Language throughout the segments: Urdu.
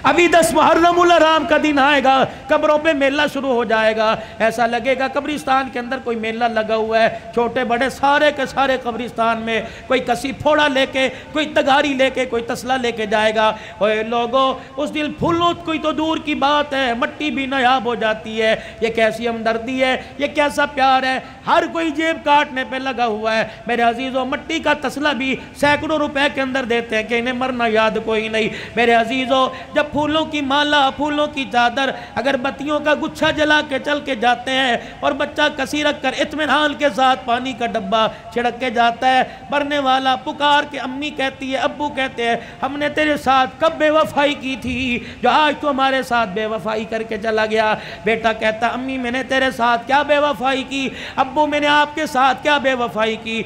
ابھی 10 محرم الحرام کا دن آئے گا، قبروں پہ میلہ شروع ہو جائے گا، ایسا لگے گا قبرستان کے اندر کوئی میلہ لگا ہوا ہے، چھوٹے بڑے سارے کے سارے قبرستان میں کوئی کسی پھوڑا لے کے، کوئی تگاری لے کے، کوئی تسلا لے کے جائے گا۔ اوے لوگوں، اس دل پھولوں کوئی تو دور کی بات ہے، مٹی بھی نایاب ہو جاتی ہے۔ یہ کیسی ہمدردی ہے، یہ کیسا پیار ہے، ہر کوئی جیب کاٹنے پہ لگا ہوا ہے۔ میرے عزیزوں، مٹی کا تسلا بھی سینکڑوں روپے کے اندر دیتے ہیں کہ انہیں مرنا یاد کوئی نہیں۔ میرے عزیزوں، جب پھولوں کی مالا، پھولوں کی چادر، اگر بتیوں کا گچھا جلا کے چل کے جاتے ہیں اور بچہ کسی رکھ کر اطمینان کے ساتھ پانی کا ڈبہ چھڑک کے جاتا ہے، مرنے والا پکار کے امی کہتی ہے، ابو کہتے ہیں، ہم نے تیرے ساتھ کب بے وفائی کی تھی جو آج تو ہمارے ساتھ بے وفائی کر کے چلا گیا؟ بیٹا کہتا، امی میں نے تیرے ساتھ کیا بے وفائی کی، ابو میں نے آپ کے ساتھ کیا بے وفائی کی؟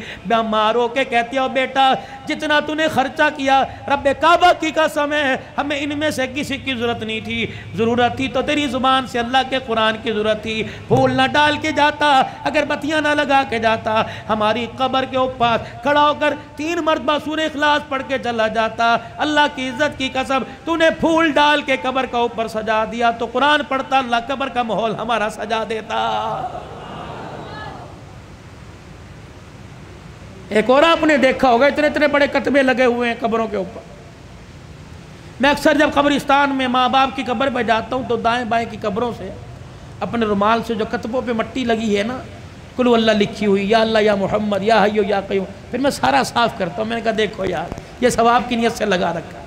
ماں رو کے کہتی ہے، بیٹا جتنا تو نے خرچہ کیا رب کعبہ کی قسم ہے ہمیں ان میں سے کسی کی ضرورت نہیں تھی، ضرورت تھی تو تیری زبان سے اللہ کے قرآن کی ضرورت تھی، پھول نہ ڈال کے جاتا، اگر بتیاں نہ لگا کے جاتا، ہماری قبر کے اوپر کھڑا ہو کر 3 مرتبہ سورہ اخلاص پڑھ کے چلا جاتا، اللہ کی عزت کی قسم تو نے پھول ڈال کے قبر کا اوپر سجا دیا، تو قرآن پڑھتا اللہ قبر کا ماحول ہمارا سجا دیتا۔ ایک اور آپ نے دیکھا ہوگا، اتنے بڑے کتبے لگے ہوئے ہیں قبروں کے اوپر۔ میں اکثر جب قبرستان میں ماں باپ کی قبر پہ جاتا ہوں تو دائیں بائیں کی قبروں سے اپنے رومال سے جو کتبوں پہ مٹی لگی ہے نا، قل ہو اللہ لکھی ہوئی، یا اللہ یا محمد یا حی یا قیوم، پھر میں سارا صاف کرتا ہوں۔ میں نے کہا دیکھو یار، یہ ثواب کی نیت سے لگا رکھا۔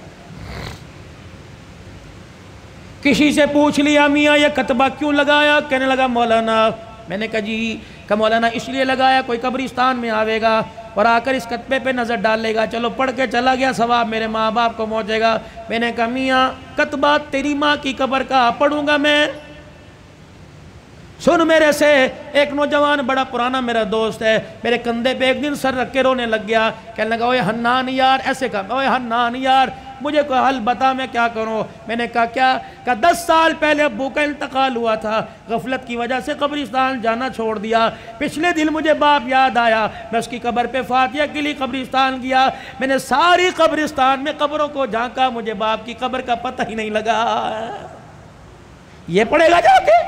کسی سے پوچھ لیا، میاں یہ کتبہ کیوں لگایا؟ کہنے لگا مولانا، میں نے کہا جی، کہ مولانا اس لیے لگایا کوئی قبرستان میں آوے گا اور آ کر اس کتبے پہ نظر ڈال لے گا، چلو پڑھ کے چلا گیا، ثواب میرے ماں باپ کو پہنچے گا۔ میں نے کہا میاں کتبہ تیری ماں کی قبر کا پڑھوں گا میں؟ سن میرے سے، ایک نوجوان بڑا پرانا میرا دوست ہے، میرے کندھے پہ ایک دن سر رکھ کے رونے لگ گیا، کہنے لگا اوے حنان یار، ایسے کہا، اوے حنان یار مجھے کوئی حل بتا، میں کیا کروں؟ میں نے کہا کیا؟ کہ 10 سال پہلے ابو کا انتقال ہوا تھا، غفلت کی وجہ سے قبرستان جانا چھوڑ دیا، پچھلے دن مجھے باپ یاد آیا، میں اس کی قبر پہ فاتحہ کے لیے قبرستان گیا، میں نے ساری قبرستان میں قبروں کو جھانکا، مجھے باپ کی قبر کا پتہ ہی نہیں لگا۔ یہ پڑھے گا جا کے؟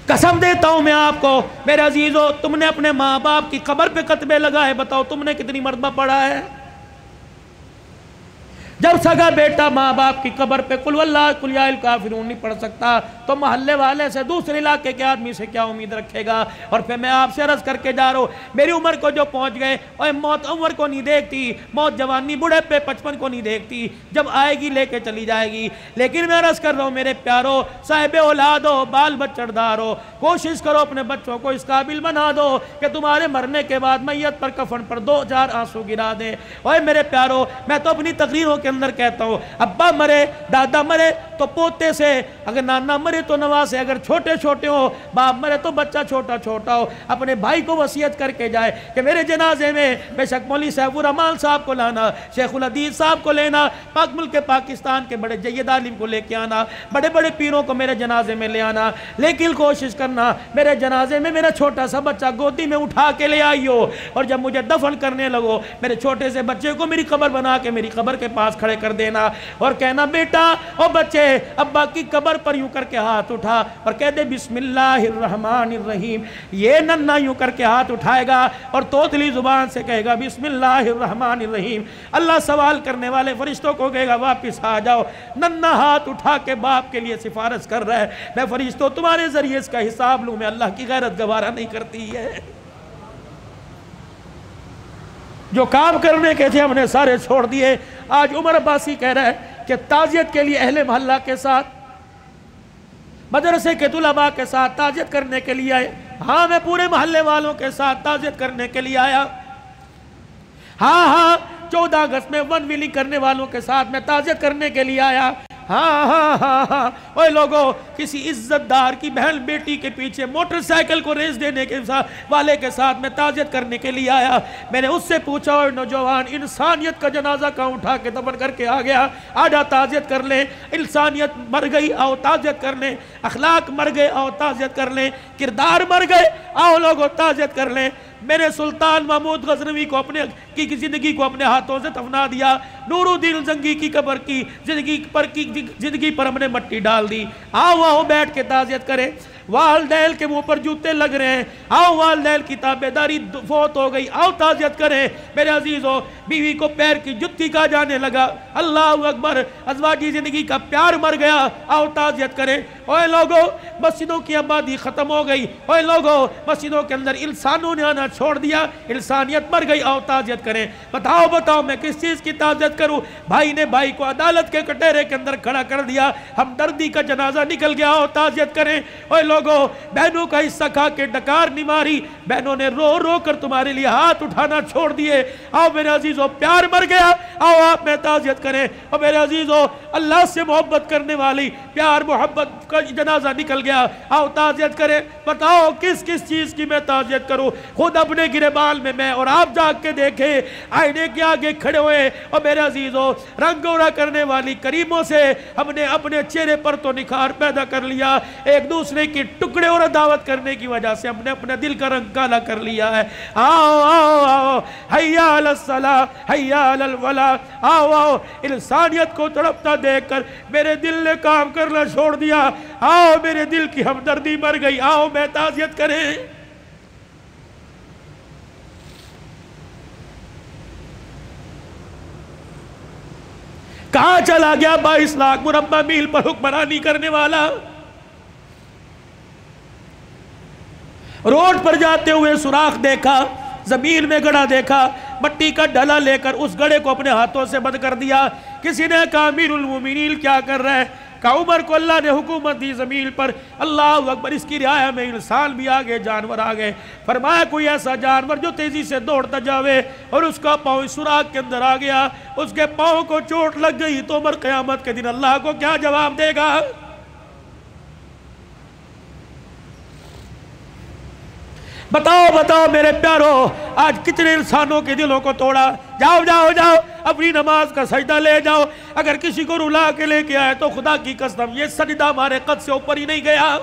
قسم دیتا ہوں میں آپ کو میرے عزیزو، تم نے اپنے ماں باپ کی قبر پہ کتبے لگائے، بتاؤ تم نے کتنی مرتبہ پڑھا ہے؟ جب سگا بیٹا ماں باپ کی قبر پہ قل واللہ قل یا الکافرون نہیں پڑھ سکتا تو محلے والے سے، دوسرے علاقے کے آدمی سے کیا امید رکھے گا؟ اور پھر میں آپ سے عرض کر کے جا رہا ہوں، میری عمر کو جو پہنچ گئے، اور موت عمر کو نہیں دیکھتی، موت جوانی بڑھے پہ 55 کو نہیں دیکھتی، جب آئے گی لے کے چلی جائے گی۔ لیکن میں عرض کر رہا ہوں میرے پیارو، صاحب اولاد ہو، بال بچڑدار ہو، کوشش کرو اپنے بچوں کو اس قابل بنا دو کہ تمہارے مرنے کے بعد میت پر کفن پر 2-4 آنسو گرا دیں۔ اوے میرے پیارو، میں تو اپنی تقریروں کے اندر کہتا ہوں، ابا مرے، دادا مرے تو پوتے سے، اگر نانا مرے تو نوا سے، اگر چھوٹے چھوٹے ہو، باپ مرے تو بچہ چھوٹا چھوٹا ہو، اپنے بھائی کو وصیت کر کے جائے کہ میرے جنازے میں بے شک مولوی سیف الرحمان صاحب کو لانا، شیخ الحدیث صاحب کو لینا، پاک ملک پاکستان کے بڑے جید عالم کو لے کے آنا، بڑے بڑے پیروں کو میرے جنازے میں لے آنا، لیکن کوشش کرنا میرے جنازے میں میرا چھوٹا سا بچہ گودی میں اٹھا کے لے آئیو، اور جب مجھے دفن کرنے لگو میرے چھوٹے سے بچے کو میری قبر بنا کے میری قبر کے پاس کھڑے کر دینا، اور کہنا بیٹا او بچے ابا کی قبر پر یوں کر کے ہاتھ اٹھا اور کہہ دے بسم اللہ الرحمن الرحیم۔ یہ ننھا یوں کر کے ہاتھ اٹھائے گا اور توتلی زبان سے کہے گا بسم اللہ الرحمن الرحیم، اللہ سوال کرنے والے فرشتوں کو کہے گا واپس آ جاؤ۔ ننھا ہاتھ اٹھا کے باپ کے لیے سفارش کر رہا ہے، میں فرشتوں تمہارے ذریعے اس کا حساب لوں، میں اللہ کی غیرت گوارا نہیں کرتی ہے۔ جو کام کرنے کے تھے ہم نے سارے چھوڑ دیے۔ آج عمر عباسی کہہ رہا ہے کہ تعزیت کے لیے اہل محلہ کے ساتھ، مدرسے کے طلباء کے ساتھ تعزیت کرنے کے لیے آئے۔ ہاں میں پورے محلے والوں کے ساتھ تعزیت کرنے کے لیے آیا۔ ہاں 14 اگست میں ون ویلنگ کرنے والوں کے ساتھ میں تعزیت کرنے کے لیے آیا۔ ہاں اوے لوگوں، کسی عزت دار کی بہن بیٹی کے پیچھے موٹر سائیکل کو ریس دینے کے والے کے ساتھ میں تعزیت کرنے کے لیے آیا۔ میں نے اس سے پوچھا اور نوجوان انسانیت کا جنازہ کہاں اٹھا کے دفن کر کے آ گیا، آجا تعزیت کر لیں، انسانیت مر گئی، آؤ تعزیت کر لیں۔ اخلاق مر گئے، آؤ تعزیت کر لیں، کردار مر گئے، آؤ لوگوں تعزیت کر لیں۔ میرے سلطان محمود غزنوی کو اپنے کی زندگی کو اپنے ہاتھوں سے دفنا دیا، نور الدین زنگی کی قبر کی زندگی پر ہم نے مٹی ڈال دی۔ آؤ بیٹھ کے تعزیت کریں۔ والدین کے منہ پر جوتے لگ رہے ہیں، آؤ والدین کی تابعداری فوت ہو گئی، آؤ تعزیت کریں۔ میرے عزیزوں، بیوی کو پیر کی جتی کہا جانے لگا، اللہ اکبر، ازواجی زندگی کا پیار مر گیا، آؤ تعزیت کریں۔ اوے لوگوں، مسجدوں کی آبادی ختم ہو گئی، اوے لوگوں، مسجدوں کے اندر انسانوں نے آنا چھوڑ دیا، انسانیت مر گئی، آؤ تعزیت کریں۔ بتاؤ میں کس چیز کی تعزیت کروں؟ بھائی نے بھائی کو عدالت کے کٹہرے کے اندر کھڑا کر دیا، ہمدردی کا جنازہ نکل گیا، آؤ تعزیت کریں۔ اوے لوگوں، بہنوں کا حصہ کھا کے ڈکار نہیں ماری، بہنوں نے رو رو کر تمہارے لیے ہاتھ اٹھانا چھوڑ دیے۔ آؤ میرے عزیزوں، پیار مر گیا، آؤ آپ میں تعزیت کریں۔ اور میرے عزیزوں، اللہ سے محبت کرنے والی پیار محبت کا جنازہ نکل گیا، آؤ تعزیت کریں۔ بتاؤ کس چیز کی میں تعزیت کروں؟ خود اپنے گریبان میں اور آپ جاگ کے دیکھیں، آئینے کے آگے کھڑے ہوئے، اور میرے عزیزوں، رنگ گورا کرنے والی کریموں سے ہم نے اپنے چہرے پر تو نکھار پیدا کر لیا، ایک دوسرے کی ٹکڑے اور دعوت کرنے کی وجہ سے ہم نے اپنے دل کا رنگ کالا کر لیا ہے۔ آؤ حیا علی الصلاۃ، حیا علی الفلاح، آؤ انسانیت کو تڑپتا دیکھ کر میرے دل نے کام کرنا چھوڑ دیا، آؤ میرے دل کی ہمدردی مر گئی، آؤ میں تعزیت کریں۔ کہاں چلا گیا 22 لاکھ مربع میل پر حکمرانی کرنے والا؟ روڈ پر جاتے ہوئے سوراخ دیکھا، زمین میں گڑھا دیکھا، مٹی کا ڈلا لے کر اس گڑھے کو اپنے ہاتھوں سے بند کر دیا۔ کسی نے کہا امیر المومنین کیا کر رہے ہیں؟ کہا عمر کو اللہ نے حکومت دی زمین پر، اللہ اکبر، اس کی رعایا میں انسان بھی آگے، جانور آگے۔ فرمایا کوئی ایسا جانور جو تیزی سے دوڑتا جاوے اور اس کا پاؤں سوراخ کے اندر آ گیا، اس کے پاؤں کو چوٹ لگ گئی تو عمر قیامت کے دن اللہ کو کیا جواب دے گا؟ بتاؤ میرے پیارو، آج کتنے انسانوں کے دلوں کو توڑا۔ جاؤ اپنی نماز کا سجدہ لے جاؤ، اگر کسی کو رلا کے لے کے آئے تو خدا کی قسم یہ سجدہ ہمارے قد سے اوپر ہی نہیں گیا۔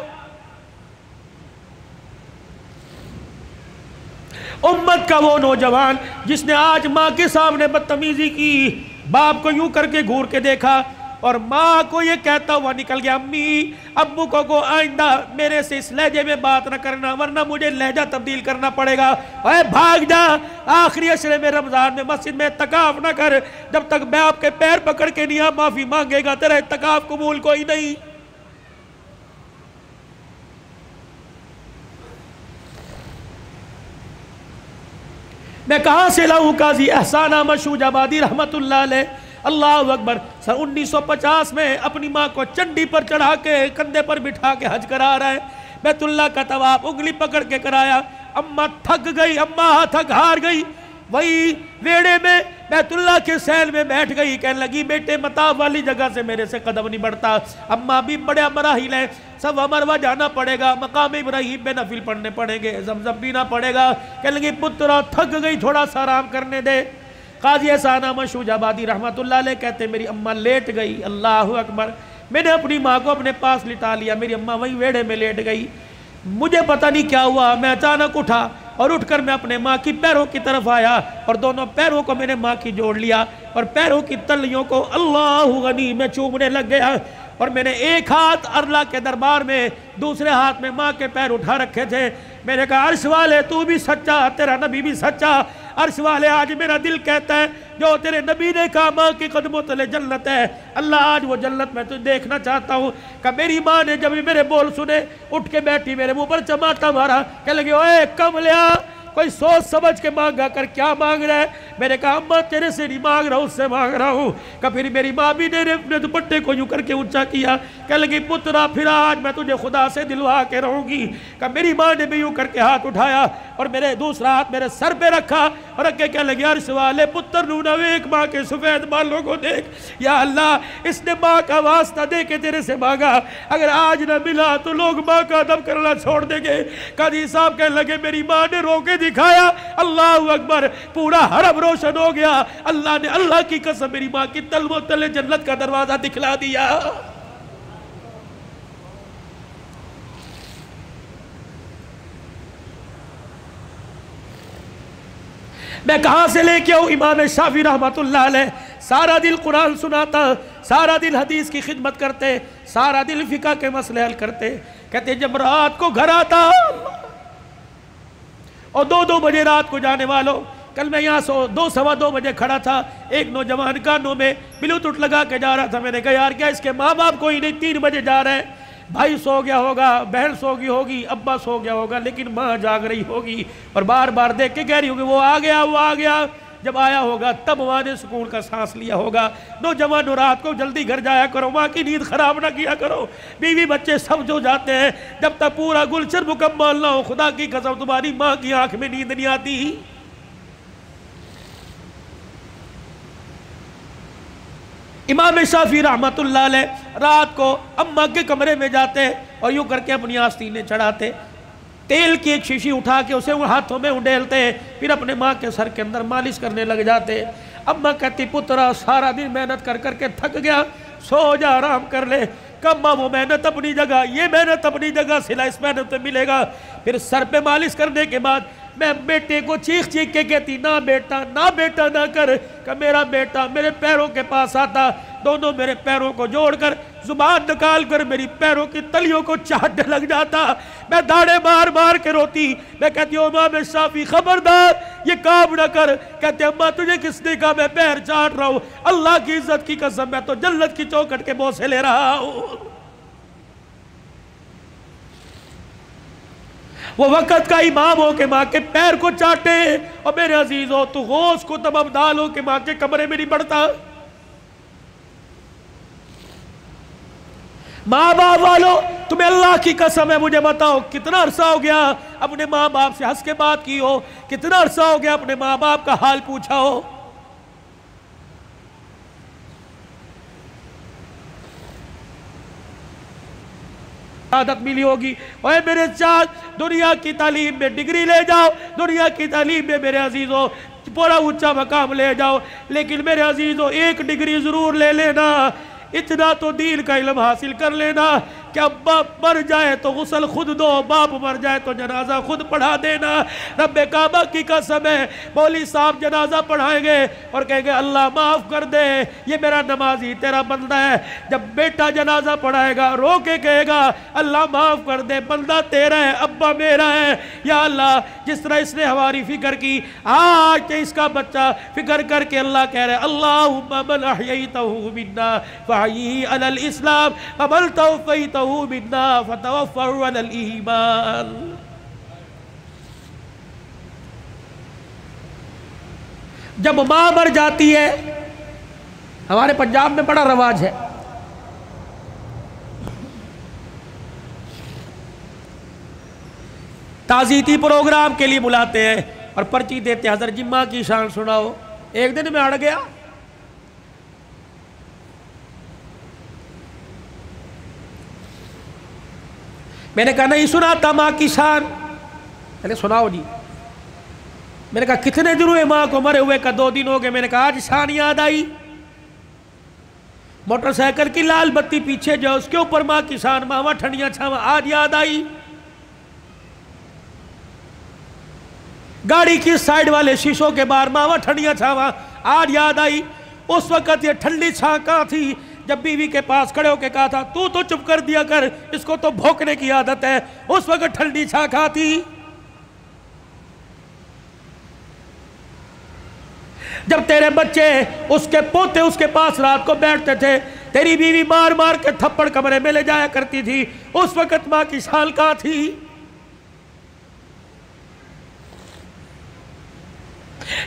امت کا وہ نوجوان جس نے آج ماں کے سامنے بدتمیزی کی، باپ کو یوں کر کے گھور کے دیکھا اور ماں کو یہ کہتا ہوا نکل گیا، امی ابو کو آئندہ میرے سے اس لہجے میں بات نہ کرنا ورنہ مجھے لہجہ تبدیل کرنا پڑے گا۔ اے بھاگ جا، آخری عشرے میں رمضان میں مسجد میں اعتکاف نہ کر، جب تک میں آپ کے پیر پکڑ کے نہیں معافی مانگے گا تیرا اعتکاف قبول کوئی نہیں۔ میں کہاں سے لاؤں قاضی احسان احمد شوج آبادی رحمت اللہ علیہ، اللہ اکبر، سن 1950 میں اپنی ماں کو چنڈی پر چڑھا کے کندھے پر بٹھا کے حج کرا رہا ہے، بیت اللہ کا طواف انگلی پکڑ کے کرایا، اماں تھک گئی، اماں تھک ہار گئی، وہی ویڑے میں بیت اللہ کے سیل میں بیٹھ گئی، کہنے لگی بیٹے مطاف والی جگہ سے میرے سے قدم نہیں بڑھتا، اماں بھی بڑے مراحل ہیں، صفا مروہ جانا پڑے گا، مقام ابراہیم پہ نفل پڑھنے پڑیں گے، زمزم پینا پڑے گا، کہنے لگی پترا تھک گئی تھوڑا سا آرام کرنے دے۔ قاضی احسان احمد شوج آبادی رحمت اللہ علیہ کہتے میری اماں لیٹ گئی، اللہ اکبر، میں نے اپنی ماں کو اپنے پاس لٹا لیا، میری اماں وہی ویڑے میں لیٹ گئی، مجھے پتہ نہیں کیا ہوا، میں اچانک اٹھا اور اٹھ کر میں اپنے ماں کی پیروں کی طرف آیا اور دونوں پیروں کو میں نے ماں کی جوڑ لیا اور پیروں کی تلیوں کو اللہ غنی میں چومنے لگ گیا، اور میں نے ایک ہاتھ اللہ کے دربار میں، دوسرے ہاتھ میں ماں کے پیر اٹھا رکھے تھے، میں نے کہا عرش والے تو بھی سچا، تیرا نبی بھی سچا، عرش والے آج میرا دل کہتا ہے جو تیرے نبی نے کہا ماں کے قدموں تلے جنت ہے، اللہ آج وہ جنت میں تجھے دیکھنا چاہتا ہوں۔ کہ میری ماں نے جب میرے بول سنے اٹھ کے بیٹھی، میرے منہ پر چماٹا مارا، کہنے لگے اوے کملیا کوئی سوچ سمجھ کے مانگا کر، کیا مانگ رہا ہے؟ میں نے کہا اماں تیرے سے نہیں مانگ رہا ہوں، اس سے مانگ رہا ہوں۔ کہ پھر میری ماں بھی نے اپنے دوپٹے کو یوں کر کے اونچا کیا، کہنے لگی پترا پھر آج میں تجھے خدا سے دلوا کے رہوں گی۔ کہ میری ماں نے بھی یوں کر کے ہاتھ اٹھایا اور میرے دوسرا ہاتھ میرے سر پہ رکھا اور اگے کہنے لگی عرش والے پتر نونا ایک ماں کے سفید بالوں کو دیکھ، یا اللہ اس نے ماں کا واسطہ دے کے تیرے سے مانگا، اگر آج نہ ملا تو لوگ ماں کا ادب کرنا چھوڑ دیں گے۔ قاضی صاحب کہنے لگے میری ماں نے رو کے دکھایا، اللہ اکبر، پورا حرم روشن ہو گیا، اللہ نے اللہ کی قسم میری ماں کی تلووں تلے جنت کا دروازہ دکھلا دیا۔ میں کہاں سے لے کے آؤں؟ امام شافعی رحمۃ اللہ علیہ سارا دن قرآن سناتا، سارا دن حدیث کی خدمت کرتے، سارا دن فقہ کے مسئلے حل کرتے. کہتے جب رات کو گھر آتا اور 2 بجے رات کو جانے والوں، کل میں یہاں 2 بجے کھڑا تھا، ایک نوجوان کانوں میں بلوٹوتھ لگا کے جا رہا تھا. میں نے کہا یار کیا اس کے ماں باپ کوئی نہیں، 3 بجے جا رہے ہیں، بھائی سو گیا ہوگا، بہن سو گئی ہوگی، ابا سو گیا ہوگا، لیکن ماں جاگ رہی ہوگی اور بار بار دیکھ کے کہہ رہی ہوگی وہ آ گیا، وہ آ گیا. جب آیا ہوگا تب وہاں نے سکون کا سانس لیا ہوگا. نوجوانوں رات کو جلدی گھر جایا کرو، ماں کی نیند خراب نہ کیا کرو. بیوی بچے سب جو جاتے ہیں، جب تک پورا گلشن مکمل نہ ہو، خدا کی قسم تمہاری ماں کی آنکھ میں نیند نہیں آتی. امام شافعی رحمۃ اللہ علیہ رات کو اماں کے کمرے میں جاتے اور یوں کر کے اپنی آستینیں چڑھاتے، تیل کی ایک شیشی اٹھا کے اسے ہاتھوں میں انڈیلتے، پھر اپنے ماں کے سر کے اندر مالش کرنے لگ جاتے. اماں کہتی پترا سارا دن محنت کر کر کے تھک گیا، سو جا آرام کر لے. کما وہ محنت اپنی جگہ، یہ محنت اپنی جگہ، صلہ اس محنت میں ملے گا. پھر سر پہ مالش کرنے کے بعد میں بیٹے کو چیخ چیخ کے کہتی نہ بیٹا نہ کر، کہ میرا بیٹا میرے پیروں کے پاس آتا، دونوں میرے پیروں کو جوڑ کر زبان نکال کر میری پیروں کی تلیوں کو چاٹنے لگ جاتا. میں داڑے مار مار کے روتی. میں کہتی ہوں امام شافعی خبردار یہ کام نہ کر. کہتے اماں تجھے کس نے کہا میں پیر چاٹ رہا ہوں؟ اللہ کی عزت کی قسم میں تو جنت کی چوکھٹ کے بوسے لے رہا ہوں. وہ وقت کا امام ہو کہ ماں کے پیر کو چاٹے، اور میرے عزیز ہو تو غوث کو تب ابدال ہو کہ ماں کے کمرے میں نہیں بڑھتا. ماں باپ والو تمہیں اللہ کی قسم ہے، مجھے بتاؤ کتنا عرصہ ہو گیا اپنے ماں باپ سے ہنس کے بات کی ہو؟ کتنا عرصہ ہو گیا اپنے ماں باپ کا حال پوچھا ہو؟ عادت ملی ہوگی اوے میرے چاچ دنیا کی تعلیم میں ڈگری لے جاؤ، دنیا کی تعلیم میں میرے عزیزوں پورا اونچا مقام لے جاؤ، لیکن میرے عزیزوں ایک ڈگری ضرور لے لینا، اتنا تو دین کا علم حاصل کر لینا کہ اب باپ مر جائے تو غسل خود دو، باپ مر جائے تو جنازہ خود پڑھا دینا. رب کعبہ کی قسم ہے مولوی صاحب جنازہ پڑھائیں گے اور کہیں گے اللہ معاف کر دے یہ میرا نمازی تیرا بندہ ہے. جب بیٹا جنازہ پڑھائے گا رو کے کہے گا اللہ معاف کر دے بندہ تیرا ہے ابا میرا ہے. یا اللہ جس طرح اس نے ہماری فکر کی، آج کہ اس کا بچہ فکر کر کے اللہ کہہ رہے اللہم من احییتہ منا فحییہ علی الاسلام ومن توفیتہ منا فتوفہ علی الایمان. جب ماں مر جاتی ہے، ہمارے پنجاب میں بڑا رواج ہے، تعزیتی پروگرام کے لیے بلاتے ہیں اور پرچی دیتے ہیں حضرت جمعہ کی شان سناؤ. ایک دن میں اڑ گیا، میں نے کہا نہیں سناتا ماں کی شان. میں نے سناؤ جی. میں نے کہا کتنے دن ہوئے ماں کو مرے ہوئے؟ کا 2 دن ہو گئے. میں نے کہا آج شان یاد آئی. موٹر سائیکل کی لال بتی پیچھے جو اس کے اوپر ماں کی شان، ماما ٹھنڈیاں چھاواں، آج یاد آئی. گاڑی کی سائیڈ والے شیشوں کے باہر ماما ٹھنڈیاں چھاواں، آج یاد آئی. اس وقت یہ ٹھنڈی چھاں کہاں تھی جب بیوی کے پاس کھڑے ہو کے کہا تھا تو چپ کر دیا کر، اس کو تو بھونکنے کی عادت ہے. اس وقت ٹھنڈی چھاں کہاں تھی؟ جب تیرے بچے اس کے پوتے اس کے پاس رات کو بیٹھتے تھے، تیری بیوی مار مار کے تھپڑ کمرے میں لے جایا کرتی تھی، اس وقت ماں کی شان کہاں تھی؟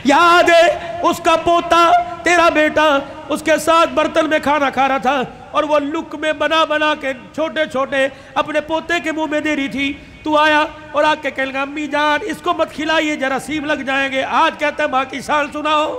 یاد ہے اس کا پوتا تیرا بیٹا اس کے ساتھ برتن میں کھانا کھا رہا تھا اور وہ لک میں بنا بنا کے چھوٹے چھوٹے اپنے پوتے کے منہ میں دے رہی تھی. تو آیا اور آ کے کہنے لگا امی جان اس کو مت کھلائیے جراثیم لگ جائیں گے. آج کہتا ہے ماں کی شان سناؤ.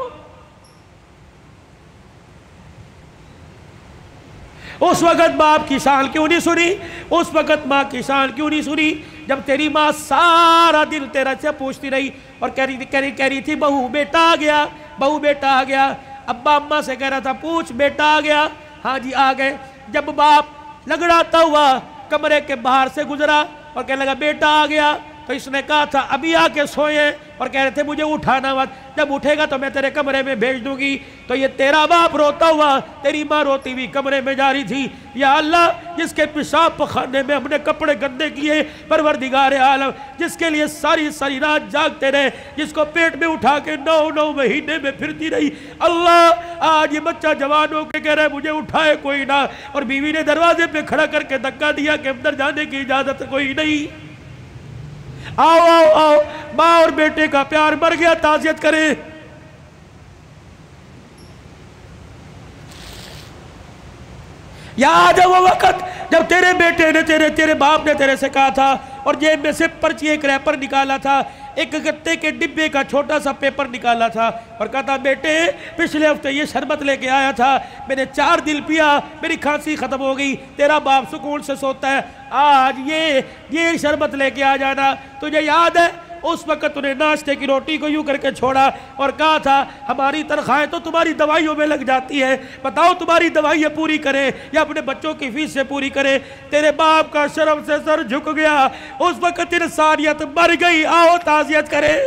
اس وقت باپ کی شان کیوں نہیں سنی؟ اس وقت ماں کی شان کیوں نہیں سنی؟ جب تیری ماں سارا دن تیرا سے پوچھتی رہی اور کہہ رہی تھی بہو بیٹا آ گیا، بہو بیٹا آ گیا. ابا اماں سے کہہ رہا تھا پوچھ بیٹا آ گیا؟ ہاں جی آ گئے. جب باپ لگڑاتا ہوا کمرے کے باہر سے گزرا اور کہنے لگا بیٹا آ گیا، تو اس نے کہا تھا ابھی آ کے سوئے اور کہہ رہے تھے مجھے اٹھانا مت، جب اٹھے گا تو میں تیرے کمرے میں بھیج دوں گی۔ تو یہ تیرا باپ روتا ہوا تیری ماں روتی ہوئی کمرے میں جا رہی تھی، یا اللہ جس کے پیشاب پخانے میں ہم نے کپڑے گندے کیے، پروردگار عالم جس کے لیے ساری ساری رات جاگتے رہے، جس کو پیٹ میں اٹھا کے 9 مہینے میں پھرتی رہی، اللہ آج یہ بچہ جوان ہو کے کہہ رہا ہے مجھے اٹھائے کوئی نہ، اور بیوی نے دروازے پہ کھڑا کر کے دھکا دیا کہ اندر جانے کی اجازت کوئی نہیں۔ آؤ آؤ آؤ، ماں اور بیٹے کا پیار مر گیا، تعزیت کریں۔ یاد ہے وہ وقت جب تیرے بیٹے نے تیرے باپ نے تیرے سے کہا تھا اور جیب میں سے پرچی ایک ریپر نکالا تھا، ایک گتے کے ڈبے کا چھوٹا سا پیپر نکالا تھا اور کہا تھا بیٹے پچھلے ہفتے یہ شربت لے کے آیا تھا، میں نے 4 دن پیا، میری کھانسی ختم ہو گئی، تیرا باپ سکون سے سوتا ہے، آج یہ شربت لے کے آ جانا۔ تجھے یاد ہے اس وقت انہیں ناشتے کی روٹی کو یوں کر کے چھوڑا اور کہا تھا ہماری تنخواہیں تو تمہاری دوائیوں میں لگ جاتی ہے، بتاؤ تمہاری دوائیاں پوری کریں یا اپنے بچوں کی فیس سے پوری کریں۔ تیرے باپ کا شرم سے سر جھک گیا، اس وقت انسانیت مر گئی، آؤ تعزیت کریں۔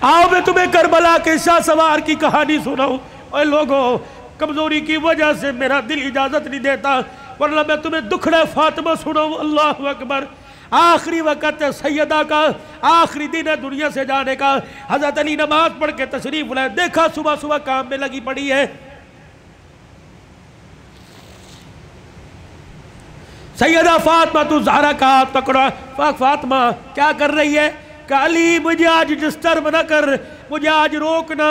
آؤ میں تمہیں کربلا کے شاہ سوار کی کہانی سناؤں۔ اے لوگوں کمزوری کی وجہ سے میرا دل اجازت نہیں دیتا، ورنہ میں تمہیں دکھڑا فاطمہ سناؤں۔ اللہ اکبر، آخری وقت ہے سیدہ کا، آخری دن ہے دنیا سے جانے کا۔ حضرت علی نماز پڑھ کے تشریف لائے، دیکھا صبح صبح کام میں لگی پڑی ہے۔ سیدہ فاطمہ تو زہرا کا ہاتھ پکڑا، فاطمہ کیا کر رہی ہے؟ کہ علی مجھے آج ڈسٹرب نہ کر، مجھے آج روکنا،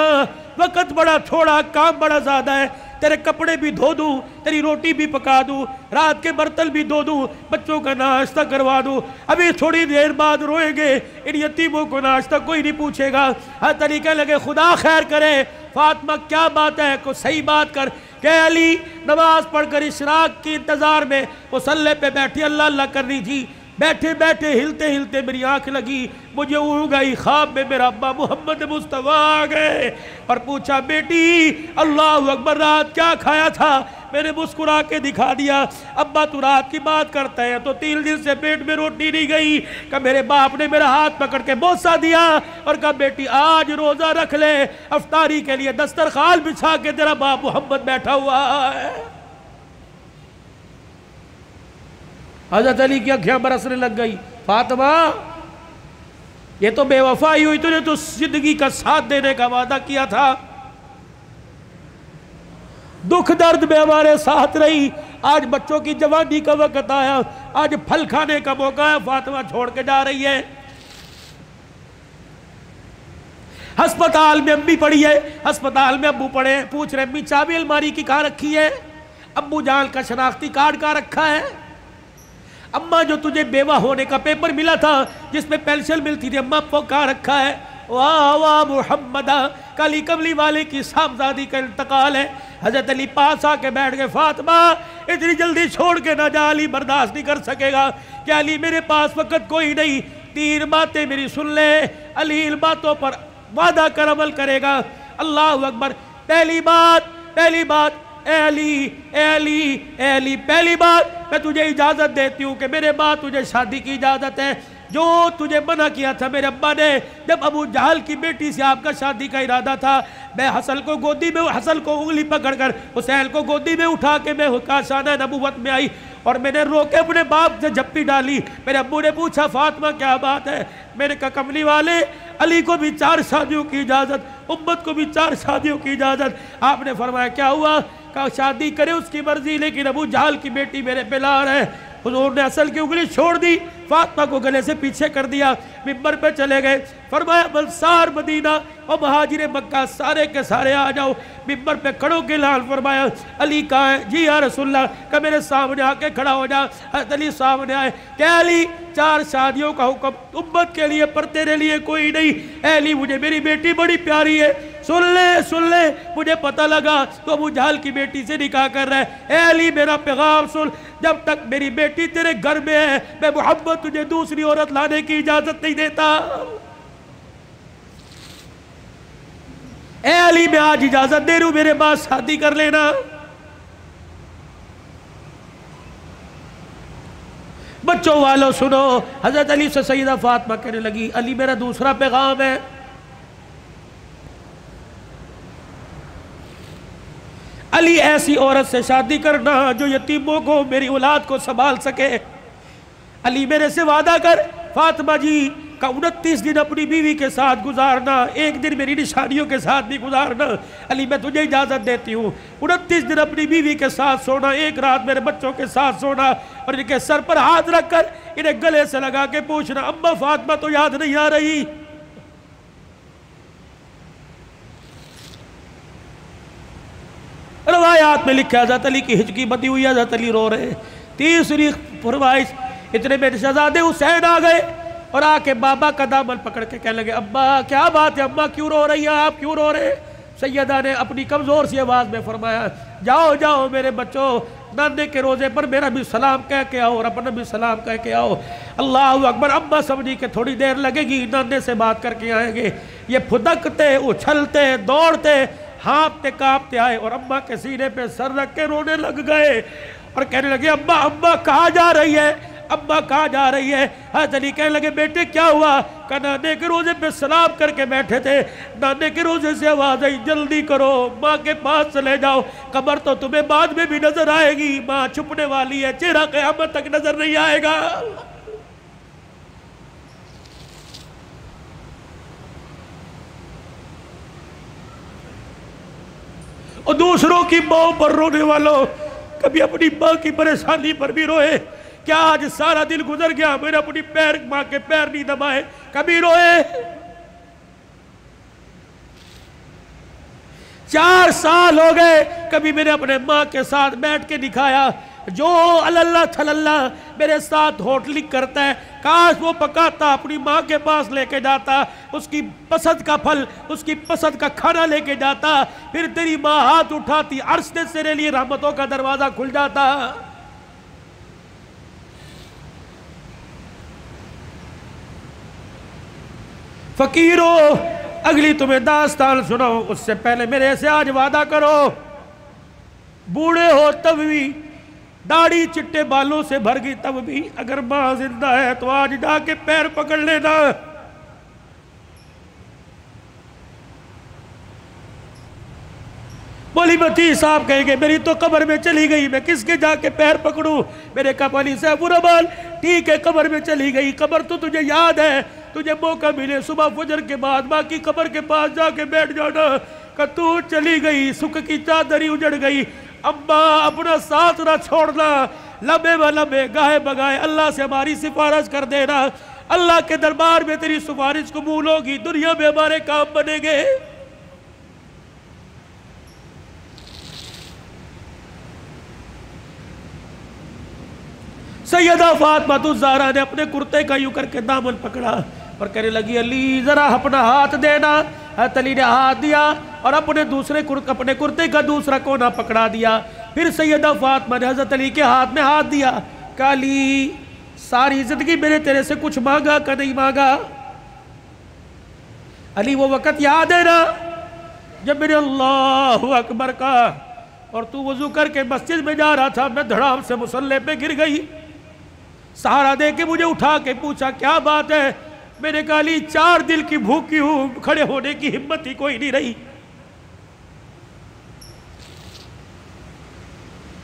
وقت بڑا تھوڑا، کام بڑا زیادہ ہے، تیرے کپڑے بھی دھو دوں، تیری روٹی بھی پکا دوں، رات کے برتن بھی دھو دوں، بچوں کا ناشتہ کروا دوں، ابھی تھوڑی دیر بعد روئیں گے، ان یتیموں کو ناشتہ کوئی نہیں پوچھے گا۔ ہر طریقے لگے خدا خیر کرے۔ فاطمہ کیا بات ہے، کوئی صحیح بات کر۔ کہ علی نماز پڑھ کر اشراق کی انتظار میں مصلی پہ بیٹھی اللہ اللہ کر رہی تھی، بیٹھے بیٹھے ہلتے ہلتے میری آنکھ لگی، مجھے اڑ گئی، خواب میں میرا ابا محمد مصطفیٰ آ گئے اور پوچھا بیٹی اللہ اکبر رات کیا کھایا تھا؟ میں نے مسکرا کے دکھا دیا۔ ابا تو رات کی بات کرتا ہے تو 3 دن سے پیٹ میں روٹی نہیں گئی۔ کہ میرے باپ نے میرا ہاتھ پکڑ کے بوسہ دیا اور کہا بیٹی آج روزہ رکھ لے، افطاری کے لیے دسترخوان بچھا کے تیرا باپ محمد بیٹھا ہوا ہے۔ حضرت علی کی آنکھیں برسنے لگ گئی، فاطمہ یہ تو بے وفائی ہوئی، تو نے تو زندگی کا ساتھ دینے کا وعدہ کیا تھا، دکھ درد میں ہمارے ساتھ رہی، آج بچوں کی جوانی کا وقت آیا، آج پھل کھانے کا موقع ہے، فاطمہ چھوڑ کے جا رہی ہے۔ ہسپتال میں امی پڑی ہے، ہسپتال میں ابو پڑے، پوچھ رہے امی چابی الماری کی کہاں رکھی ہے؟ ابو جان کا شناختی کارڈ کہاں رکھا ہے؟ اماں جو تجھے بیوہ ہونے کا پیپر ملا تھا جس میں پینشن ملتی تھی، اماں وہ کہاں رکھا ہے؟ واہ واہ محمدہ، کالی کملی والے کی صاحبزادی کا انتقال ہے۔ حضرت علی پاس آ کے بیٹھ گئے، فاطمہ اتنی جلدی چھوڑ کے نہ جا، علی برداشت نہیں کر سکے گا۔ کہ علی میرے پاس وقت کوئی نہیں، 3 باتیں میری سن لے، علی ان باتوں پر وعدہ کر عمل کرے گا۔ اللہ اکبر۔ پہلی بات اے علی پہلی بات میں تجھے اجازت دیتی ہوں کہ میرے بعد تجھے شادی کی اجازت ہے۔ جو تجھے منع کیا تھا میرے ابا نے، جب ابو جہل کی بیٹی سے آپ کا شادی کا ارادہ تھا، میں حسن کو انگلی پکڑ کر حسین کو گودی میں اٹھا کے میں کاشانہ نبوت میں آئی اور میں نے رو کے اپنے باپ سے جھپی ڈالی۔ میرے ابو نے پوچھا فاطمہ کیا بات ہے؟ میں نے کہا کملی والے علی کو بھی 4 شادیوں کی اجازت، امت کو بھی 4 شادیوں کی اجازت۔ آپ نے فرمایا کیا ہوا؟ کہا شادی کرے اس کی مرضی، لیکن ابو جہل کی بیٹی میرے پہ لار ہے۔ حضور نے اصل کی انگلی چھوڑ دی، فاطمہ کو گلے سے پیچھے کر دیا، منبر پہ چلے گئے، فرمایا انصار مدینہ اور مہاجر مکہ سارے کے سارے آ جاؤ۔ منبر پہ کھڑوں کے لال فرمایا علی کہاں ہے؟ جی یا رسول اللہ، کہ میرے سامنے آ کے کھڑا ہو جا۔ حضرت علی سامنے آئے کہ علی 4 شادیوں کا حکم امت کے لیے پر تیرے لیے کوئی نہیں۔ اے علی مجھے میری بیٹی بڑی پیاری ہے، سن لے مجھے پتہ لگا تو ابو جہل کی بیٹی سے نکاح کر رہا ہے۔ اے علی میرا پیغام سن، جب تک میری بیٹی تیرے گھر میں ہے میں محمد تجھے دوسری عورت لانے کی اجازت نہیں دیتا۔ اے علی میں آج اجازت دے رہا ہوں، میرے بعد شادی کر لینا۔ بچوں والوں سنو، حضرت علی سے سیدہ فاطمہ کہنے لگی علی میرا دوسرا پیغام ہے، علی ایسی عورت سے شادی کرنا جو یتیموں کو، میری اولاد کو سنبھال سکے۔ علی میرے سے وعدہ کر فاطمہ جی کا 29 دن اپنی بیوی کے ساتھ گزارنا، ایک دن میری نشانیوں کے ساتھ بھی گزارنا۔ علی میں تجھے اجازت دیتی ہوں، 29 دن اپنی بیوی کے ساتھ سونا، ایک رات میرے بچوں کے ساتھ سونا، اور ان کے سر پر ہاتھ رکھ کر انہیں گلے سے لگا کے پوچھنا اماں فاطمہ تو یاد نہیں آ رہی؟ روایات میں لکھا حضرت علی کی ہچکی بندی ہوئی، حضرت علی رو رہے۔ تیسری فرمائش، اتنے میں شہزادے حسین آ گئے اور آ کے بابا کا دامن پکڑ کے کہنے لگے ابا کیا بات ہے، اماں کیوں رو رہی ہیں، آپ کیوں رو رہے؟ سیدہ نے اپنی کمزور سی آواز میں فرمایا جاؤ جاؤ میرے بچوں، نانے کے روزے پر میرا بھی سلام کہہ کے آؤ اور اپنا بھی سلام کہہ کے آؤ۔ اللہ اکبر۔ اماں سمجھی کہ تھوڑی دیر لگے گی، نانے سے بات کر کے آئیں گے۔ یہ پھدکتے اچھلتے دوڑتے ہانپتے کانپتے آئے اور اماں کے سینے پہ سر رکھ کے رونے لگ گئے اور کہنے لگے اماں اماں کہاں جا رہی ہے، اماں کہاں جا رہی ہے؟ حضرت علی کہنے لگے بیٹے کیا ہوا؟ کہ نانے کے روزے پہ سلام کر کے بیٹھے تھے، نانے کے روزے سے آواز آئی جلدی کرو ماں کے پاس چلے جاؤ، قبر تو تمہیں بعد میں بھی نظر آئے گی، ماں چھپنے والی ہے، چہرہ قیامت تک نظر نہیں آئے گا۔ اور دوسروں کی ماں پر رونے والوں، کبھی اپنی ماں کی پریشانی پر بھی روئے۔ کیا آج سارا دن گزر گیا میں نے اپنی ماں کے پیر نہیں دبائے؟ کبھی روئے؟ 4 سال ہو گئے کبھی میں نے اپنے ماں کے ساتھ بیٹھ کے دکھایا؟ جو اللہ تھلاللہ میرے ساتھ ہوٹلنگ کرتا ہے کاش وہ پکاتا اپنی ماں کے پاس لے کے جاتا، اس کی پسند کا پھل، اس کی پسند کا کھانا لے کے جاتا، پھر تیری ماں ہاتھ اٹھاتی، عرش سے تیرے لیے رحمتوں کا دروازہ کھل جاتا۔ فقیرو اگلی تمہیں داستان سناؤ، اس سے پہلے میرے سے آج وعدہ کرو، بوڑھے ہو تب بھی، داڑھی چٹے بالوں سے بھر گئی تب بھی، اگر ماں زندہ ہے تو آج جا کے پیر پکڑ لینا۔ مولی متی صاحب کہیں گے میری تو قبر میں چلی گئی، میں کس کے جا کے پیر پکڑوں؟ میرے کہا مولی صاحب الرحمن ٹھیک ہے قبر میں چلی گئی، قبر تو تجھے یاد ہے، تجھے موقع ملے صبح فجر کے بعد ماں کی قبر کے پاس جا کے بیٹھ جانا، کہ تو چلی گئی، سکھ کی چادری اجڑ گئی، اماں اپنا ساتھ نہ چھوڑنا، لمبے و لمبے گاہے بگائے اللہ سے ہماری سفارش کر دینا، اللہ کے دربار میں تیری سفارش قبول ہوگی، دنیا میں ہمارے کام بنے گے۔ سیدہ فاطمہ الزہرا نے اپنے کرتے کا یوں کر کے دامن پکڑا اور کہنے لگی علی ذرا اپنا ہاتھ دینا۔ حضرت علی نے ہاتھ دیا اور اپنے کرتے کا دوسرا کونا پکڑا دیا۔ پھر سیدہ فاطمہ نے حضرت علی کے ہاتھ میں ہاتھ دیا، کہا علی ساری زندگی میں نے تیرے سے کچھ مانگا کہ نہیں مانگا؟ علی وہ وقت یاد ہے نا جب میں نے اللہ اکبر کہا اور تو وضو کر کے مسجد میں جا رہا تھا، میں دھڑام سے مصلی پہ گر گئی، سہارا دے کے مجھے اٹھا کے پوچھا کیا بات ہے؟ میں نے کہا علی 4 دل کی بھوکی ہوں، کھڑے ہونے کی ہمت ہی کوئی نہیں رہی۔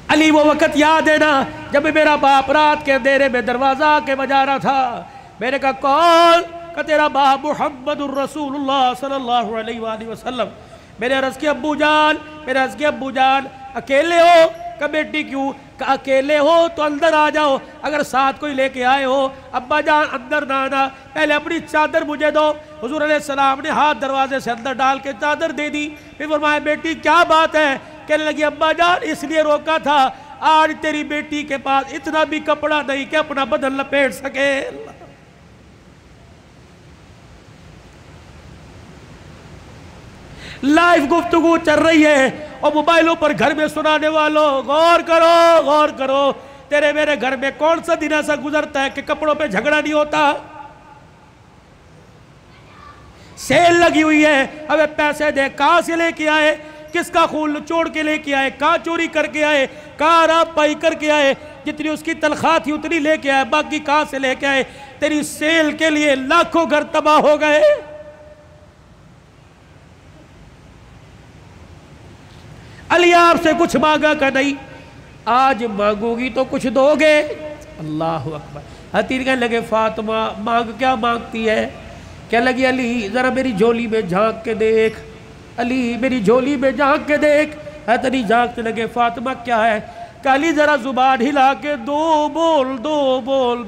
علی وہ وقت یاد ہے نا جب میرا باپ رات کے اندھیرے میں دروازہ آ کے بجا رہا تھا، میں نے کہا کون؟ کہ تیرا باپ محمد الرسول اللہ صلی اللہ علیہ وآلہ وسلم۔ میرے عرض کی ابو جان اکیلے ہو؟ کہ بیٹی کیوں؟ کہ اکیلے ہو تو اندر آ جاؤ، اگر ساتھ کوئی لے کے آئے ہو ابا جان اندر نہ آنا، پہلے اپنی چادر مجھے دو۔ حضور علیہ السلام نے ہاتھ دروازے سے اندر ڈال کے چادر دے دی، پھر فرمایا بیٹی کیا بات ہے؟ کہنے لگی ابا جان اس لیے روکا تھا، آج تیری بیٹی کے پاس اتنا بھی کپڑا نہیں کہ اپنا بدن لپیٹ سکے۔ لائیو گفتگو چل رہی ہے اور موبائلوں پر گھر میں سنانے والوں غور کرو، تیرے میرے گھر میں کون سا دن ایسا گزرتا ہے کہ کپڑوں پہ جھگڑا نہیں ہوتا؟ سیل لگی ہوئی ہے، ہمیں پیسے دے، کہاں سے لے کے آئے؟ کس کا خون چوڑ کے لے کے آئے؟ کہاں چوری کر کے آئے؟ کہاں راب پائی کر کے آئے؟ جتنی اس کی تنخواہ تھی اتنی لے کے آئے، باقی کہاں سے لے کے آئے؟ تیری سیل کے لیے لاکھوں گھر تباہ ہو گئے۔ علی آپ سے کچھ مانگا کہ نہیں؟ آج مانگو گی تو کچھ دو گے؟ اللہ اکبر۔ حتیر کہنے لگے فاطمہ مانگ کیا مانگتی ہے؟ کہنے لگی علی ذرا میری جھولی میں جھانک کے دیکھ، علی میری جھولی میں جھانک کے دیکھ۔ علی جھانکتے لگے فاطمہ کیا ہے؟ کہ علی ذرا زبان ہلا کے دو بول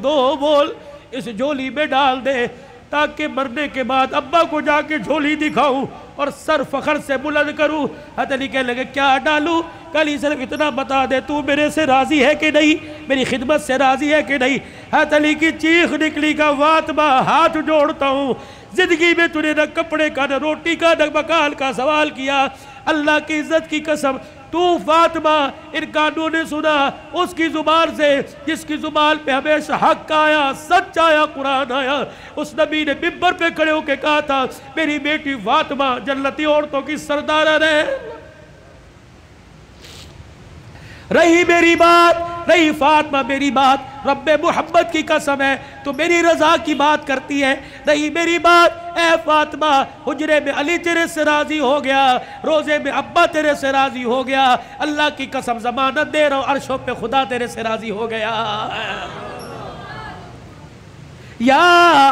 اس جھولی میں ڈال دے، تاکہ مرنے کے بعد ابا کو جا کے جھولی دکھاؤں اور سر فخر سے بلند کروں۔ علی کہنے لگے کیا ڈالوں؟ کہ علی صرف اتنا بتا دے تو میرے سے راضی ہے کہ نہیں، میری خدمت سے راضی ہے کہ نہیں؟ علی کی چیخ نکلی کہ فاطمہ ہاتھ جوڑتا ہوں، زندگی میں تو نے نہ کپڑے کا نہ روٹی کا نہ مکان کا سوال کیا، اللہ کی عزت کی قسم تو فاطمہ ان کانوں نے سنا اس کی زبان سے جس کی زبان پہ ہمیشہ حق آیا، سچ آیا، قرآن آیا۔ اس نبی نے ممبر پہ کھڑے ہو کے کہا تھا میری بیٹی فاطمہ جنتی عورتوں کی سردارہ ہے۔ رہی میری بات، رہی فاطمہ میری بات، رب محمد کی قسم ہے تو میری رضا کی بات کرتی ہے، رہی میری بات اے فاطمہ حجرے میں علی تیرے سے راضی ہو گیا، روزے میں ابا تیرے سے راضی ہو گیا، اللہ کی قسم ضمانت دے رہا ہوں عرشوں پہ خدا تیرے سے راضی ہو گیا۔ یا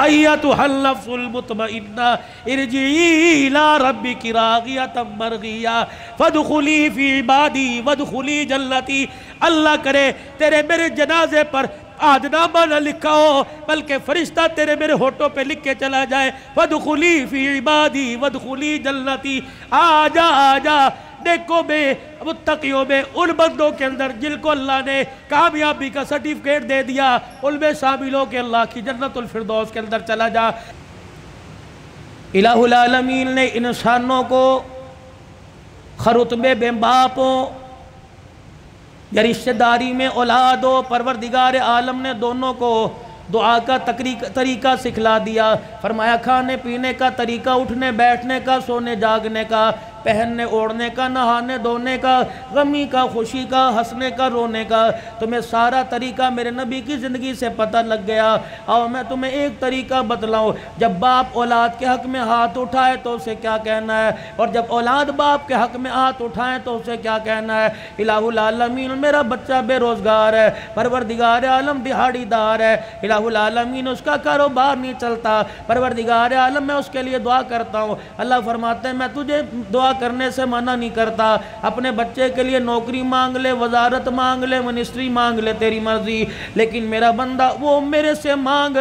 ایتھا النفس المطمئنہ ارجعی الی ربک راغیۃ مرغیہ فادخلی فی عبادی وادخلی جنتی۔ اللہ کرے تیرے میرے جنازے پر آدنامہ نہ لکھا ہو بلکہ فرشتہ تیرے میرے ہونٹوں پہ لکھ کے چلا جائے، فادخلی فی عبادی وادخلی جنتی۔ آجا آجا نیکوں میں متقیوں میں ان بندوں کے اندر جن کو اللہ نے کامیابی کا سرٹیفکیٹ دے دیا ان میں شامل ہو کے اللہ کی جنت الفردوس کے اندر چلا جا۔ الہ العالمین نے انسانوں کو خرطبے بے باپ ہو یا رشتہ داری میں اولاد ہو، پروردگار عالم نے دونوں کو دعا کا طریقہ سکھلا دیا، فرمایا کھانے پینے کا طریقہ، اٹھنے بیٹھنے کا، سونے جاگنے کا، پہننے اوڑھنے کا، نہانے دھونے کا، غمی کا، خوشی کا، ہنسنے کا، رونے کا، تمہیں سارا طریقہ میرے نبی کی زندگی سے پتہ لگ گیا۔ اور میں تمہیں ایک طریقہ بتلاؤں، جب باپ اولاد کے حق میں ہاتھ اٹھائے تو اسے کیا کہنا ہے، اور جب اولاد باپ کے حق میں ہاتھ اٹھائیں تو اسے کیا کہنا ہے۔ الہ العالمین میرا بچہ بے روزگار ہے، پروردگار عالم دہاڑی دار ہے، الہ العالمین اس کا کاروبار نہیں چلتا، پروردگار عالم میں اس کے لیے دعا کرتا ہوں۔ اللہ فرماتے ہیں میں تجھے دعا کرنے سے منع نہیں کرتا، اپنے بچے کے لیے نوکری مانگ لے، وزارت مانگ لے، منسٹری مانگ لے، تیری مرضی، لیکن میرا بندہ وہ میرے سے مانگ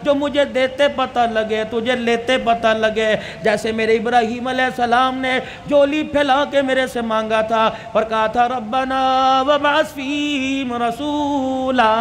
جو مجھے دیتے پتہ لگے، تجھے لیتے پتہ لگے۔ جیسے میرے ابراہیم علیہ السلام نے جولی پھیلا کے میرے سے مانگا تھا اور کہا تھا ربنا وابعث فیہم رسولا،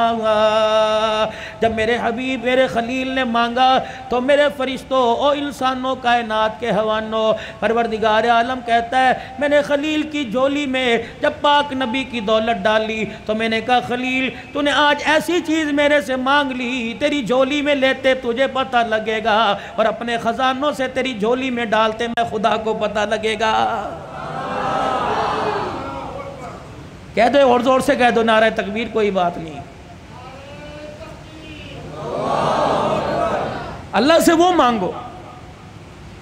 جب میرے حبیب میرے خلیل نے مانگا تو میرے فرشتوں اور انسانوں کائنات کے حوانوں پروردگار عالم کہتا ہے میں نے خلیل کی جھولی میں جب پاک نبی کی دولت ڈالی تو میں نے کہا خلیل تو نے آج ایسی چیز میرے سے مانگ لی، تیری جھولی میں لیتے تجھے پتہ لگے گا اور اپنے خزانوں سے تیری جھولی میں ڈالتے میں خدا کو پتہ لگے گا۔ کہہ دو اور زور سے کہہ دو نعرہ تکبیر، کوئی بات نہیں۔ اللہ سے وہ مانگو،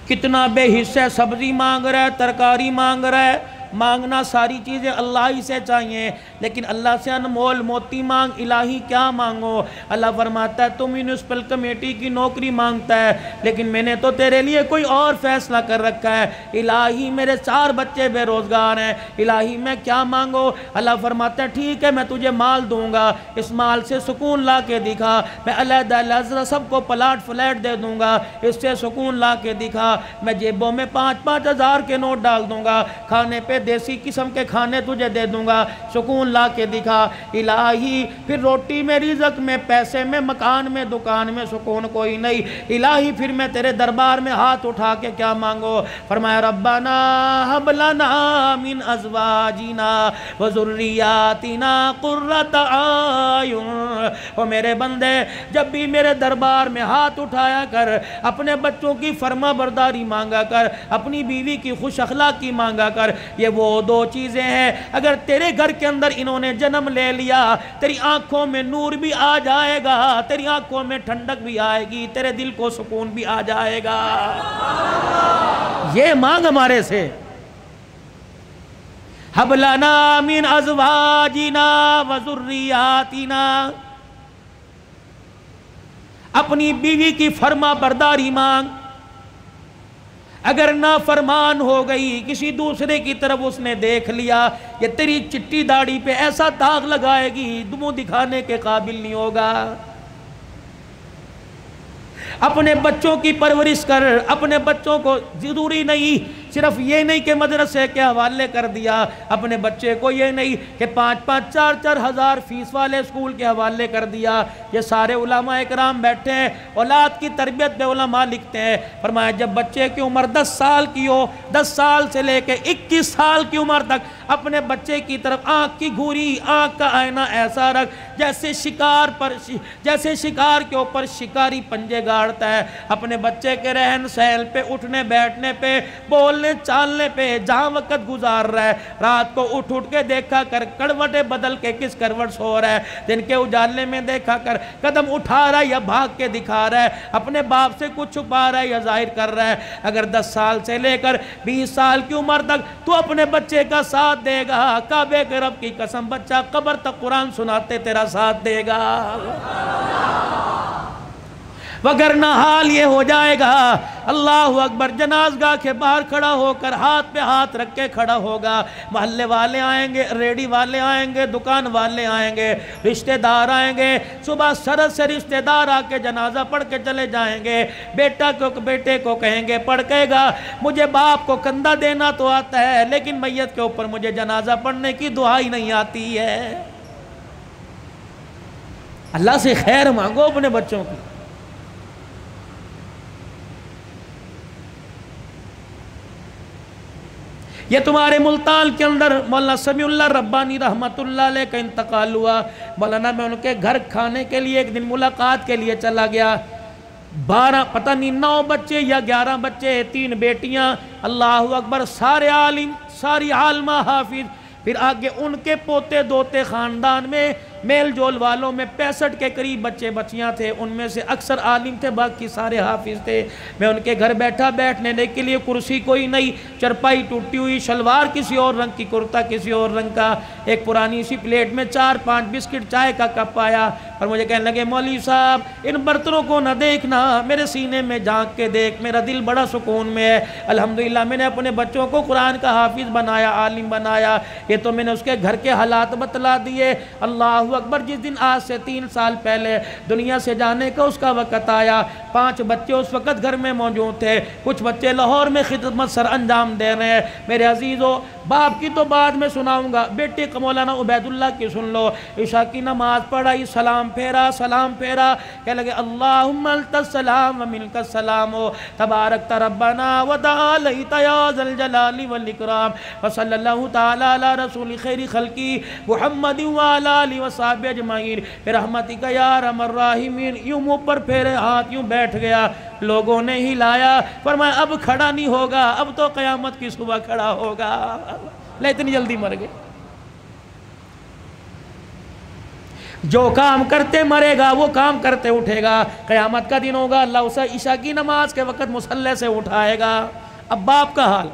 کتنا بے حصہ سبزی مانگ رہا ہے، ترکاری مانگ رہا ہے، مانگنا ساری چیزیں اللہ ہی سے چاہیے، لیکن اللہ سے انمول موتی مانگ، الہی کیا مانگو؟ اللہ فرماتا ہے تم میونسپل کمیٹی کی نوکری مانگتا ہے لیکن میں نے تو تیرے لیے کوئی اور فیصلہ کر رکھا ہے، الہی میرے 4 بچے بے روزگار ہیں، الہی میں کیا مانگو؟ اللہ فرماتا ہے ٹھیک ہے میں تجھے مال دوں گا، اس مال سے سکون لا کے دکھا، میں علیحدہ علیحدہ سب کو پلاٹ فلیٹ دے دوں گا، اس سے سکون لا کے دکھا، میں جیبوں میں 5-5 ہزار کے نوٹ ڈال دوں گا، کھانے پہ دیسی قسم کے کھانے تجھے دے دوں گا، سکون لا کے دکھا۔ الہی پھر روٹی میں، رزق میں، پیسے میں، مکان میں، دکان میں سکون کوئی نہیں، الہی پھر میں تیرے دربار میں ہاتھ اٹھا کے کیا مانگو؟ فرمایا ربنا ہب لنا من ازواجنا وذریاتنا قرۃ اعین، او میرے بندے جب بھی میرے دربار میں ہاتھ اٹھایا کر، اپنے بچوں کی فرما برداری مانگا کر، اپنی بیوی کی خوش اخلاقی مانگا کر، یہ وہ 2 چیزیں ہیں اگر تیرے گھر کے اندر انہوں نے جنم لے لیا تیری آنکھوں میں نور بھی آ جائے گا، تیری آنکھوں میں ٹھنڈک بھی آئے گی، تیرے دل کو سکون بھی آ جائے گا۔ یہ مانگ ہمارے سے، ہَبْ لَنَا مِنْ أَزْوَاجِنَا وَذُرِّيَّاتِنَا، اپنی بیوی کی فرما برداری مانگ۔ اگر نافرمان ہو گئی، کسی دوسرے کی طرف اس نے دیکھ لیا، یہ تیری چٹی داڑھی پہ ایسا داغ لگائے گی منہ دکھانے کے قابل نہیں ہوگا۔ اپنے بچوں کی پرورش کر، اپنے بچوں کو ضروری نہیں صرف یہ نہیں کہ مدرسے کے حوالے کر دیا، اپنے بچے کو یہ نہیں کہ 5-5 4-4 ہزار فیس والے اسکول کے حوالے کر دیا۔ یہ سارے علماء اکرام بیٹھے ہیں، اولاد کی تربیت پہ علماء لکھتے ہیں، فرمایا جب بچے کی عمر 10 سال کی ہو، 10 سال سے لے کے 21 سال کی عمر تک اپنے بچے کی طرف آنکھ کی گھوری، آنکھ کا آئینہ ایسا رکھ جیسے شکار کے اوپر شکاری پنجے گاڑتا ہے۔ اپنے بچے کے رہن سہن پہ، اٹھنے بیٹھنے پہ، بولنے چالنے پہ، جہاں وقت گزار رہا ہے، رات کو اٹھ کے دیکھا کر کروٹیں بدل کے کس کروٹ سو رہا ہے، دن کے اجالے میں دیکھا کر قدم اٹھا رہا ہے یا بھاگ کے دکھا رہا ہے، اپنے باپ سے کچھ چھپا رہا ہے یا ظاہر کر رہا ہے۔ اگر 10 سال سے لے کر 20 سال کی عمر تک تو اپنے بچے کا ساتھ دے گا، کعبے کے رب کی قسم بچہ قبر تک قرآن سناتے تیرا ساتھ دے گا، وگرنہ حال یہ ہو جائے گا اللہ اکبر، جنازگاہ کے باہر کھڑا ہو کر ہاتھ پہ ہاتھ رکھ کے کھڑا ہوگا، محلے والے آئیں گے، ریڈی والے آئیں گے، دکان والے آئیں گے، رشتہ دار آئیں گے، صبح سرد سے رشتہ دار آ کے جنازہ پڑھ کے چلے جائیں گے، بیٹے کو کہیں گے، پڑھ کہے گا مجھے باپ کو کندھا دینا تو آتا ہے لیکن میت کے اوپر مجھے جنازہ پڑھنے کی دعا ہی نہیں آتی ہے۔ اللہ سے خیر مانگو اپنے بچوں کی۔ یہ تمہارے ملتان کے اندر مولانا سمیع اللہ ربانی رحمت اللہ علیہ کا انتقال ہوا۔ مولانا میں ان کے گھر کھانے کے لیے ایک دن ملاقات کے لیے چلا گیا، 12 پتہ نہیں 9 بچے یا 11 بچے، 3 بیٹیاں، اللہ اکبر، سارے عالم، ساری عالمہ حافظ، پھر آگے ان کے پوتے دوتے، خاندان میں میل جول والوں میں 65 کے قریب بچے بچیاں تھے، ان میں سے اکثر عالم تھے، باقی سارے حافظ تھے۔ میں ان کے گھر بیٹھا، بیٹھنے کے لیے کرسی کوئی نہیں، چرپائی ٹوٹی ہوئی، شلوار کسی اور رنگ کی، کرتا کسی اور رنگ کا، ایک پرانی سی پلیٹ میں 4-5 بسکٹ چائے کا کپ آیا اور مجھے کہنے لگے مولوی صاحب ان برتنوں کو نہ دیکھنا، میرے سینے میں جھانک کے دیکھ، میرا دل بڑا سکون میں ہے، الحمدللہ میں نے اپنے بچوں کو قرآن کا حافظ بنایا، عالم بنایا، یہ تو میں نے اس کے گھر کے حالات بتلا دیے۔ اللہ اکبر، جس دن آج سے 3 سال پہلے دنیا سے جانے کا اس کا وقت آیا، 5 بچے اس وقت گھر میں موجود تھے، کچھ بچے لاہور میں خدمت سر انجام دے رہے ہیں۔ میرے عزیزو، باپ کی تو بعد میں سناؤں گا، بیٹے مولانا عبید اللہ کی سن لو۔ عشاء کی نماز پڑھائی، سلام پھیرا، کہنے لگے اللہم انت السلام و منک السلام تبارک ربنا و تعالیت یا ذا الجلال والاکرام وصلی اللہ تعالی علی رسول خیر خلقی محمد وعلی آلہ وصحبہ اجمعین برحمتک یا ارحم الراحمین۔ یوں منہ پر پھیرے ہاتھ، یوں بیٹھ گیا، لوگوں نے ہلایا، فرمایا اب کھڑا نہیں ہوگا، اب تو قیامت کی صبح کھڑا ہوگا۔ لے اتنی جلدی مر گئے، جو کام کرتے مرے گا وہ کام کرتے اٹھے گا، قیامت کا دن ہوگا، اللہ اسے عشاء کی نماز کے وقت مصلی سے اٹھائے گا۔ اب باپ کا حال،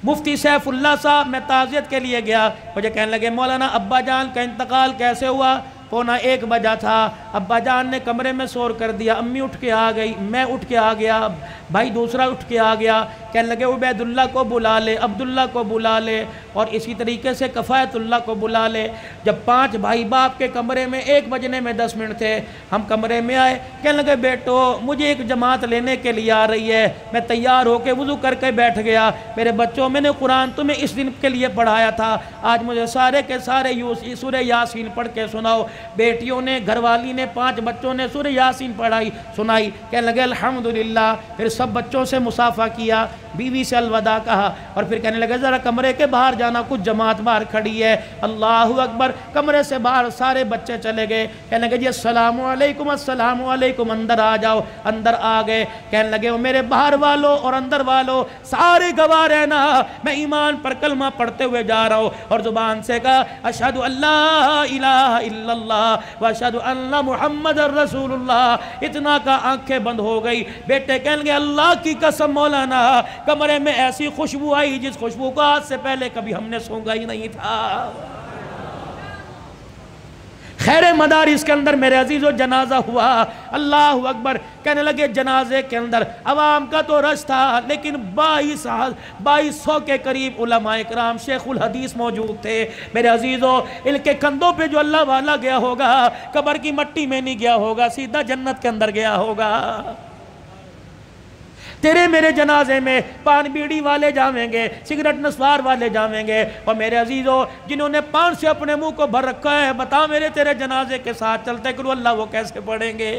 مفتی سیف اللہ صاحب، میں تعزیت کے لیے گیا، مجھے کہنے لگے مولانا ابا جان کا انتقال کیسے ہوا؟ 1:15 بجا تھا، ابا جان نے کمرے میں شور کر دیا، امی اٹھ کے آ گئی، میں اٹھ کے آ گیا، بھائی دوسرا اٹھ کے آ گیا، کہنے لگے عبید اللہ کو بلا لے، عبداللہ کو بلا لے، اور اسی طریقے سے کفایت اللہ کو بلا لے۔ جب 5 بھائی باپ کے کمرے میں 1 بجنے میں 10 منٹ تھے، ہم کمرے میں آئے، کہنے لگے بیٹو مجھے ایک جماعت لینے کے لیے آ رہی ہے۔ میں تیار ہو کے وضو کر کے بیٹھ گیا، میرے بچوں میں نے قرآن تمہیں اس دن کے لیے پڑھایا تھا، آج مجھے سارے کے سارے سورہ یاسین پڑھ کے سناؤ۔ بیٹیوں نے، گھر والی نے، 5 بچوں نے سورہ یاسین پڑھائی سنائی، کہنے لگے الحمدللہ۔ پھر سب بچوں سے مصافحہ کیا، بیوی سے الوداع کہا اور پھر کہنے لگے ذرا کمرے کے باہر جانا، کچھ جماعت باہر کھڑی ہے۔ اللہ اکبر، کمرے سے باہر سارے بچے چلے گئے، کہنے لگے جی السلام علیکم السلام علیکم، اندر آ جاؤ۔ اندر آ گئے، کہنے لگے وہ میرے باہر والوں اور اندر والوں سارے گواہ رہنا، میں ایمان پر کلمہ پڑھتے ہوئے جا رہا ہوں، اور زبان سے کہا اشہد ان لا الہ الا اللہ واشہد ان محمد رسول اللہ۔ اتنا کا آنکھیں بند ہو گئی۔ بیٹے کہنے لگے اللہ کی قسم مولانا، کمرے میں ایسی خوشبو آئی جس خوشبو کو آج سے پہلے کبھی ہم نے سونگا ہی نہیں تھا۔ خیر مدارس کے اندر میرے عزیزو جنازہ ہوا، اللہ اکبر، کہنے لگے جنازے کے اندر عوام کا تو رش تھا، لیکن 2200 کے قریب علماء اکرام شیخ الحدیث موجود تھے۔ میرے عزیزو ان کے کندھوں پہ جو اللہ والا گیا ہوگا، قبر کی مٹی میں نہیں گیا ہوگا، سیدھا جنت کے اندر گیا ہوگا۔ تیرے میرے جنازے میں پان بیڑی والے جاویں گے، سگریٹ نسوار والے جاویں گے، اور میرے عزیزو جنہوں نے پان سے اپنے منہ کو بھر رکھا ہے، بتا میرے تیرے جنازے کے ساتھ چلتے کرو اللہ وہ کیسے پڑھیں گے؟